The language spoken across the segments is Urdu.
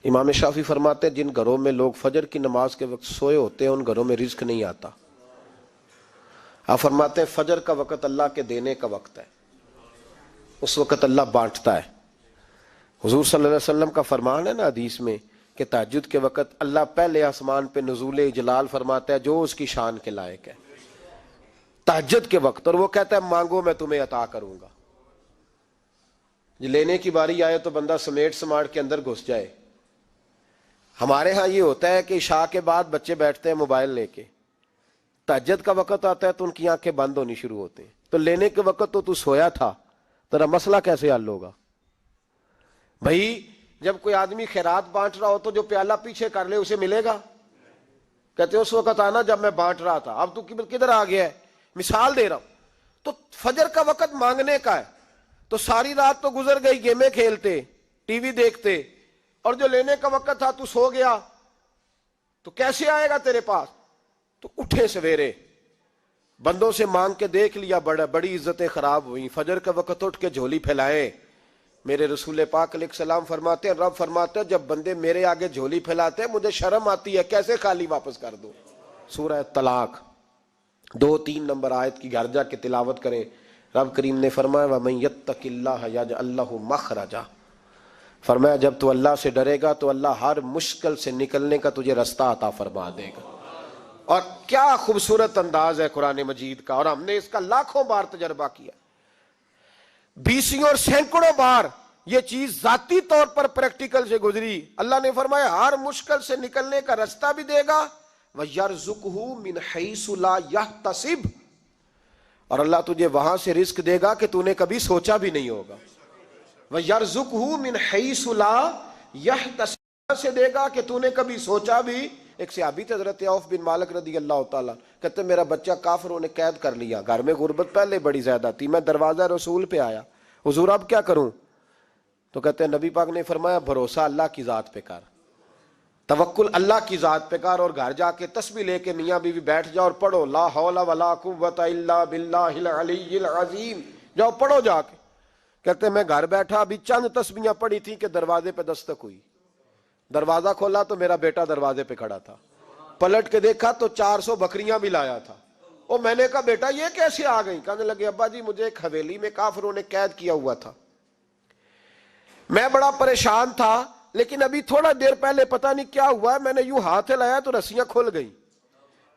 امام شافعی فرماتے ہیں جن گھروں میں لوگ فجر کی نماز کے وقت سوئے ہوتے ہیں ان گھروں میں رزق نہیں آتا۔ آپ فرماتے ہیں فجر کا وقت اللہ کے دینے کا وقت ہے، اس وقت اللہ بانٹتا ہے۔ حضور صلی اللہ علیہ وسلم کا فرمان ہے نا حدیث میں کہ تہجد کے وقت اللہ پہلے آسمان پہ نزول جلال فرماتا ہے جو اس کی شان کے لائق ہے تہجد کے وقت، اور وہ کہتا ہے مانگو میں تمہیں عطا کروں گا۔ لینے کی باری آئے تو بندہ سمیٹ سماٹ کے اندر گھس جائے۔ ہمارے ہاں یہ ہوتا ہے کہ عشاء کے بعد بچے بیٹھتے ہیں موبائل لے کے، تہجد کا وقت آتا ہے تو ان کی آنکھیں بند ہونی شروع ہوتے ہیں، تو لینے کے وقت تو سویا تھا، تیرا مسئلہ کیسے حل ہوگا؟ بھائی جب کوئی آدمی خیرات بانٹ رہا ہو تو جو پیالہ پیچھے کر لے اسے ملے گا؟ کہتے اس وقت آنا جب میں بانٹ رہا تھا، اب تو کدھر آ گیا ہے؟ مثال دے رہا ہوں۔ تو فجر کا وقت مانگنے کا ہے، تو ساری رات تو گزر گئی گیمیں کھیلتے، ٹی وی دیکھتے، اور جو لینے کا وقت تھا تو سو گیا، تو کیسے آئے گا تیرے پاس؟ تو اٹھے سویرے، بندوں سے مانگ کے دیکھ لیا، بڑی عزتیں خراب ہوئی، فجر کا وقت اٹھ کے جھولی پھیلائے۔ میرے رسول پاک علیہ السلام فرماتے ہیں، رب فرماتے ہیں جب بندے میرے آگے جھولی پھیلاتے ہیں مجھے شرم آتی ہے، کیسے خالی واپس کر دوں؟ سورہ طلاق 2-3 نمبر آیت کی گھر جا کے تلاوت کریں۔ رب کریم نے فرمایا وَمَن يَتَّقِ اللَّهَ يَجْعَل لَّهُ مَخْرَجًا، فرمایا جب تو اللہ سے ڈرے گا تو اللہ ہر مشکل سے نکلنے کا تجھے رستہ عطا فرما دے گا۔ اور کیا خوبصورت انداز ہے قرآن مجید کا، اور ہم نے اس کا لاکھوں بار تجربہ کیا، بیسوں اور سینکڑوں بار یہ چیز ذاتی طور پر پریکٹیکل سے گزری۔ اللہ نے فرمایا ہر مشکل سے نکلنے کا رستہ بھی دے گا، وَيَرْزُقْهُ مِنْ حَيْثُ لَا يَحْتَسِبُ، اور اللہ تجھے وہاں سے رزق دے گا کہ تو نے کبھی سوچا بھی نہیں ہوگا۔ وَيَرْزُقْهُ مِنْ حَيْثُ لَا يَحْتَسِبُ، سے دے گا کہ تو نے کبھی سوچا بھی۔ ایک صحابی تھے حضرت عوف بن مالک رضی اللہ تعالیٰ، کہتے میرا بچہ کافروں نے قید کر لیا، گھر میں غربت پہلے بڑی زیادہ تھی، میں دروازہ رسول پہ آیا، حضور اب کیا کروں؟ تو کہتے ہیں نبی پاک نے فرمایا بھروسہ اللہ کی ذات پہ کر، توکل اللہ کی ذات پہ کر، اور گھر جا کے تسبیح لے کے میاں بیوی بیٹھ جاؤ اور پڑھو لا حول ولا قوت الا باللہ العلی العظیم، جاؤ پڑھو جا کے۔ کہتے میں گھر بیٹھا، ابھی چند تسبیحاں پڑھی تھیں کہ دروازے پہ دستک ہوئی، دروازہ کھولا تو میرا بیٹا دروازے پہ کھڑا تھا، پلٹ کے دیکھا تو 400 بکریاں بھی لایا تھا۔ اور میں نے کہا بیٹا یہ کیسے آ گئی؟ کہنے لگے ابا جی مجھے ایک حویلی میں کافروں نے قید کیا ہوا تھا، میں بڑا پریشان تھا، لیکن ابھی تھوڑا دیر پہلے پتہ نہیں کیا ہوا ہے، میں نے یوں ہاتھ لایا تو رسیاں کھل گئی،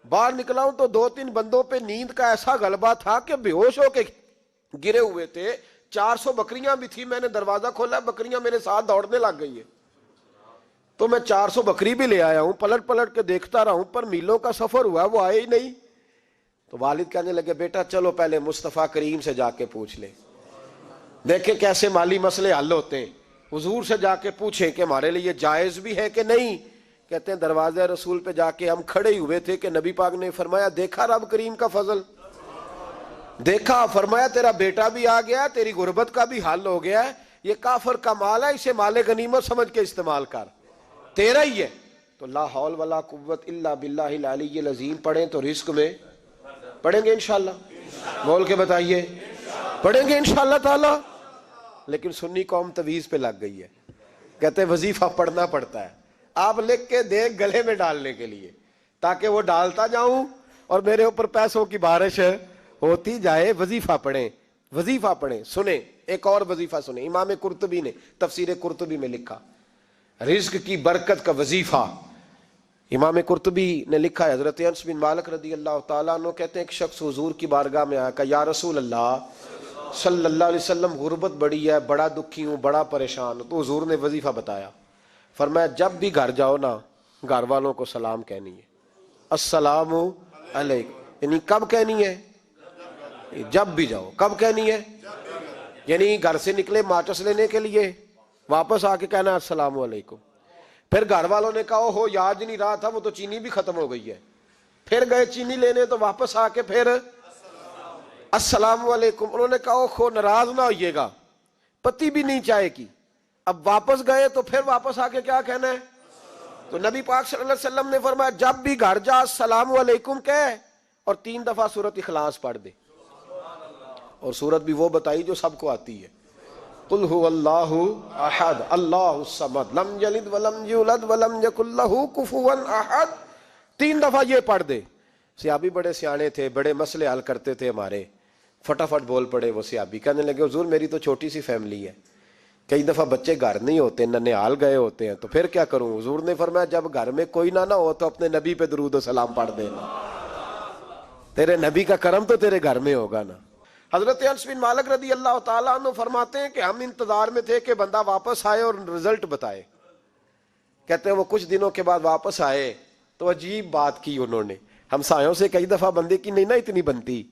باہر نکلا ہوں تو 2-3 بندوں پہ نیند کا ایسا غلبہ تھا کہ بے ہوش ہو کے گرے ہوئے تھے، 400 بکریاں بھی تھی، میں نے دروازہ کھولا، بکریاں میرے ساتھ دوڑنے لگ گئی ہیں، تو میں 400 بکری بھی لے آیا ہوں، پلٹ پلٹ کے دیکھتا رہا ہوں، پر میلوں کا سفر ہوا وہ آئے ہی نہیں۔ تو والد کہنے لگے بیٹا چلو پہلے مصطفیٰ کریم سے جا کے پوچھ لے، دیکھیں کیسے مالی مسئلے حل ہوتے ہیں، حضور سے جا کے پوچھیں کہ ہمارے لیے جائز بھی ہے کہ نہیں۔ کہتے ہیں دروازہ رسول پہ جا کے ہم کھڑے ہی ہوئے تھے کہ نبی پاک نے فرمایا دیکھا رب کریم کا فضل، دیکھا، فرمایا تیرا بیٹا بھی آ گیا، تیری غربت کا بھی حل ہو گیا ہے، یہ کافر کا مال ہے، اسے مال غنیمت سمجھ کے استعمال کر، تیرا ہی ہے۔ تو لا حول ولا قوت الا باللہ العلی العظیم پڑھیں تو رزق میں پڑھیں گے انشاءاللہ، بول کے بتائیے پڑھیں گے انشاءاللہ تعالی۔ لیکن سنی قوم تویز پہ لگ گئی ہے، کہتے وظیفہ پڑھنا پڑتا ہے، آپ لکھ کے دیں گلے میں ڈالنے کے لیے تاکہ وہ ڈالتا جاؤں اور میرے اوپر پیسوں کی بارش ہوتی جائے۔ وظیفہ پڑھیں، وظیفہ پڑھیں۔ سنیں ایک اور وظیفہ سنیں، امام قرطبی نے تفسیر قرطبی میں لکھا رزق کی برکت کا وظیفہ۔ امام قرطبی نے لکھا ہے حضرت انس بن مالک رضی اللہ تعالیٰ عنہ کہتے ہیں ایک شخص حضور کی بارگاہ میں آیا، کہا یا رسول اللہ صلی اللہ علیہ وسلم غربت بڑی ہے، بڑا دکھی ہوں، بڑا پریشان ہوں۔ تو حضور نے وظیفہ بتایا، فرمایا جب بھی گھر جاؤ نا گھر والوں کو سلام کہنی ہے، السلام علیکم، یعنی کب کہنی ہے؟ جب بھی جاؤ۔ کب کہنی ہے؟ یعنی گھر سے نکلے ماچس لینے کے لیے، واپس آ کے کہنا السلام علیکم۔ پھر گھر والوں نے کہا ہو یاد نہیں رہا تھا، وہ تو چینی بھی ختم ہو گئی ہے، پھر گئے چینی لینے تو واپس آ کے پھر السلام علیکم۔ انہوں نے کہا خو ناراض نہ ہوئیے گا، پتی بھی نہیں چائے کی، اب واپس گئے تو پھر واپس آ کے کیا کہنا ہے؟ تو نبی پاک صلی اللہ علیہ وسلم نے فرمایا جب بھی گھر جا السلام علیکم کہے اور 3 دفعہ سورۃ اخلاص پڑھ دے، اور سورت بھی وہ بتائی جو سب کو آتی ہے، قل هو اللہ احد اللہ الصمد لم یلد ولم یولد ولم یکن لہ کفوا احد. 3 دفعہ یہ پڑھ دے. صحابی بڑے سیانے تھے, بڑے مسئلے حل کرتے تھے ہمارے. فٹافٹ بول پڑے وہ صحابی, کہنے لگے حضور میری تو چھوٹی سی فیملی ہے, کئی دفعہ بچے گھر نہیں ہوتے, ننھیال گئے ہوتے ہیں, تو پھر کیا کروں؟ حضور نے فرمایا جب گھر میں کوئی نہ ہو تو اپنے نبی پہ درود و سلام پڑھ دینا, تیرے نبی کا کرم تو تیرے گھر میں ہوگا نا. حضرت انس بن مالک رضی اللہ تعالیٰ عنہ فرماتے ہیں کہ ہم انتظار میں تھے کہ بندہ واپس آئے اور رزلٹ بتائے. کہتے ہیں وہ کچھ دنوں کے بعد واپس آئے تو عجیب بات کی انہوں نے. ہمسایوں سے کئی دفعہ بندے کی نہیں نا اتنی بنتی,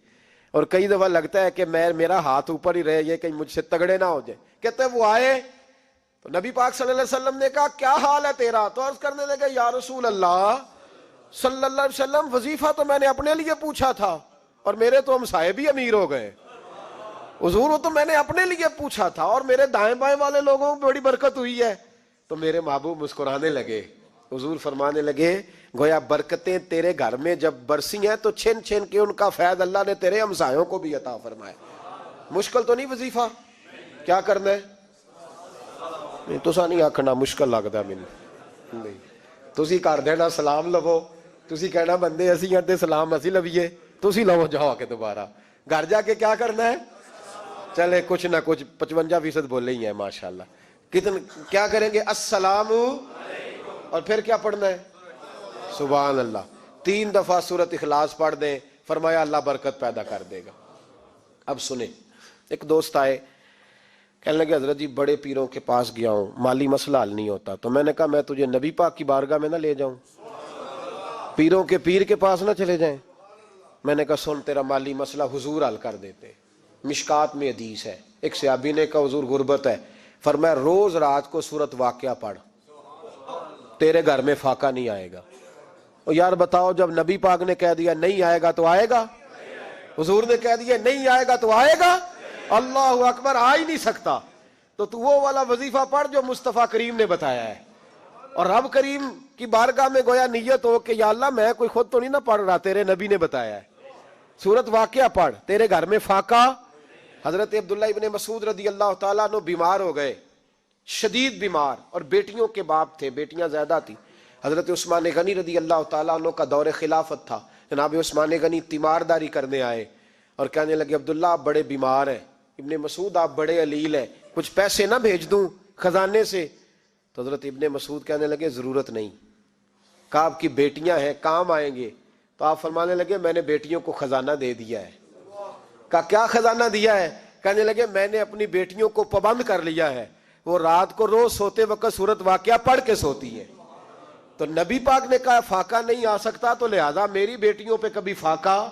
اور کئی دفعہ لگتا ہے کہ میرا ہاتھ اوپر ہی رہے, یہ کہیں مجھ سے تگڑے نہ ہو جائے. کہتے ہیں وہ آئے تو نبی پاک صلی اللہ علیہ وسلم نے کہا کیا حال ہے تیرا؟ تو عرض کرنے لگے یا رسول اللہ صلی اللہ علیہ وسلم وظیفہ تو میں نے اپنے لیے پوچھا تھا اور میرے تو ہمسائے بھی امیر ہو گئے. حضور وہ تو میں نے اپنے لیے پوچھا تھا اور میرے دائیں بائیں والے لوگوں کو بڑی برکت ہوئی ہے. تو میرے محبوب مسکرانے لگے. حضور فرمانے لگے گویا برکتیں تیرے گھر میں جب برسی ہیں تو چھن چھن کے ان کا فیض اللہ نے تیرے ہمسایوں کو بھی عطا فرمایا. مشکل تو نہیں وظیفہ, کیا کرنا ہے؟ نہیں تسا نہیں آکھنا مشکل لگتا مینوں نہیں, تسی کر دینا سلام لو, تسی کہنا بندے اسی ہیں تے سلام اسی لویے, تسی لو جاؤ کے دوبارہ. گھر جا کے کیا کرنا ہے؟ چلے کچھ نہ کچھ 55% بولے ہی ہیں ماشاءاللہ. کیا کریں گے؟ السلام اور پھر کیا پڑھنا ہے؟ سبحان اللہ. 3 دفعہ سورۃ اخلاص پڑھ دیں, فرمایا اللہ برکت پیدا کر دے گا. اب سنیں, ایک دوست آئے, کہنے لگے حضرت جی بڑے پیروں کے پاس گیا ہوں, مالی مسئلہ حل نہیں ہوتا. تو میں نے کہا میں تجھے نبی پاک کی بارگاہ میں نہ لے جاؤں, پیروں کے پیر کے پاس نہ چلے جائیں. میں نے کہا سن تیرا مالی مسئلہ حضور حل کر دیتے. مشکات میں حدیث ہے, ایک صحابی نے کہا حضور غربت ہے, فرمایا روز رات کو سورۃ واقعہ پڑھ, تیرے گھر میں فاقہ نہیں آئے گا. اور یار بتاؤ جب نبی پاک نے کہہ دیا نہیں آئے گا تو آئے گا, حضور نے کہہ دیا نہیں آئے گا تو آئے گا, اللہ اکبر, آ ہی نہیں سکتا. تو وہ والا وظیفہ پڑھ جو مصطفیٰ کریم نے بتایا ہے, اور رب کریم کی بارگاہ میں گویا نیت ہو کہ یا اللہ میں کوئی خود تو نہیں نہ پڑھ رہا, تیرے نبی نے بتایا ہے. سورۃ واقعہ پڑھ, تیرے گھر میں فاقہ. حضرت عبداللہ ابن مسعود رضی اللہ تعالیٰ عنہ بیمار ہو گئے, شدید بیمار, اور بیٹیوں کے باپ تھے, بیٹیاں زیادہ تھی. حضرت عثمان غنی رضی اللہ تعالیٰ عنہ کا دور خلافت تھا. جناب عثمان غنی تیمارداری کرنے آئے اور کہنے لگے عبداللہ آپ بڑے بیمار ہیں, ابن مسعود آپ بڑے علیل ہیں, کچھ پیسے نہ بھیج دوں خزانے سے؟ تو حضرت ابن مسعود کہنے لگے ضرورت نہیں. کہا آپ کی بیٹیاں ہیں کام آئیں گے. تو آپ فرمانے لگے میں نے بیٹیوں کو خزانہ دے دیا ہے. کہا کیا خزانہ دیا ہے؟ کہنے لگے میں نے اپنی بیٹیوں کو پابند کر لیا ہے, وہ رات کو روز سوتے وقت سورۃ واقعہ پڑھ کے سوتی ہے. تو نبی پاک نے کہا فاقہ نہیں آ سکتا, تو لہذا میری بیٹیوں پہ کبھی فاقہ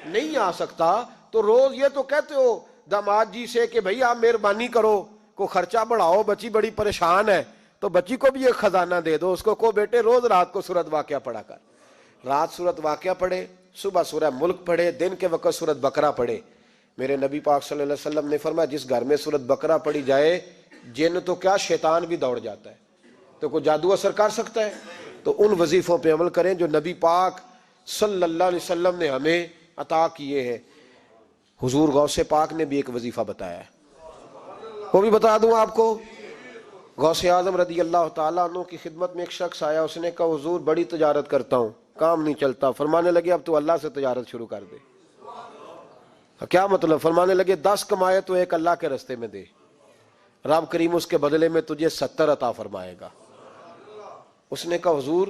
نہیں آ سکتا. تو روز یہ تو کہتے ہو داماد جی سے کہ بھئی آپ مہربانی کرو, کو خرچہ بڑھاؤ, بچی بڑی پریشان ہے, تو بچی کو بھی ایک خزانہ دے دو, اس کو بیٹے روز رات کو سورۃ واقعہ پڑھا کر. رات سورۃ واقعہ پڑھے, صبح سورہ ملک پڑھے, دن کے وقت سورۃ بقرہ پڑھے. میرے نبی پاک صلی اللہ علیہ وسلم نے فرمایا جس گھر میں سورۃ بقرہ پڑھی جائے جن تو کیا شیطان بھی دوڑ جاتا ہے. تو کوئی جادو اثر کر سکتا ہے؟ تو ان وظیفوں پہ عمل کریں جو نبی پاک صلی اللہ علیہ وسلم نے ہمیں عطا کیے ہیں. حضور غوث پاک نے بھی ایک وظیفہ بتایا ہے, وہ بھی بتا دوں آپ کو. غوث اعظم رضی اللہ تعالیٰ عنہ کی خدمت میں ایک شخص آیا, اس نے کہا حضور بڑی تجارت کرتا ہوں, کام نہیں چلتا. فرمانے لگے اب تو اللہ سے تجارت شروع کر دے. کیا مطلب؟ فرمانے لگے 10 کمائے تو ایک اللہ کے رستے میں دے, رب کریم اس کے بدلے میں تجھے 70 عطا فرمائے گا. اس نے کہا حضور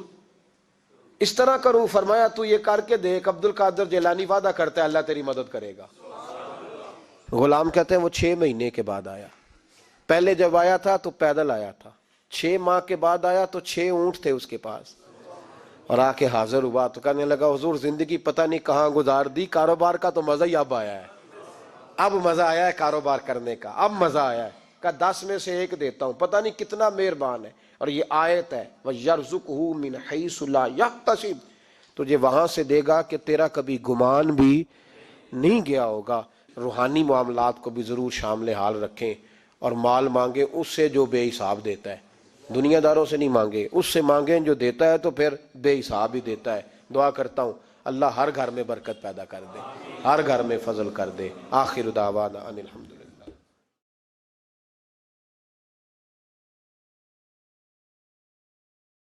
اس طرح کروں؟ فرمایا تو یہ کر کے دیکھ, عبد القادر جیلانی وعدہ کرتا ہے اللہ تیری مدد کرے گا. غلام کہتے ہیں وہ 6 مہینے کے بعد آیا. پہلے جب آیا تھا تو پیدل آیا تھا, 6 ماہ کے بعد آیا تو 6 اونٹ تھے اس کے پاس, اور آ کے حاضر ہوا. تو کہنے لگا حضور زندگی پتہ نہیں کہاں گزار دی, کاروبار کا تو مزہ ہی اب آیا ہے, اب مزہ آیا ہے کاروبار کرنے کا, اب مزہ آیا ہے. کہا 10 میں سے 1 دیتا ہوں, پتہ نہیں کتنا مہربان ہے. اور یہ آیت ہے وَيَرْزُقْهُ مِنْ حَيْثُ لَا يَحْتَسِبُ, تجھے وہاں سے دے گا کہ تیرا کبھی گمان بھی نہیں گیا ہوگا. روحانی معاملات کو بھی ضرور شامل حال رکھیں, اور مال مانگیں اس سے جو بے حساب دیتا ہے, دنیا داروں سے نہیں مانگے, اس سے مانگیں جو دیتا ہے تو پھر بے حساب ہی دیتا ہے. دعا کرتا ہوں اللہ ہر گھر میں برکت پیدا کر دے, ہر گھر میں فضل کر دے. آخر دعوانا ان الحمد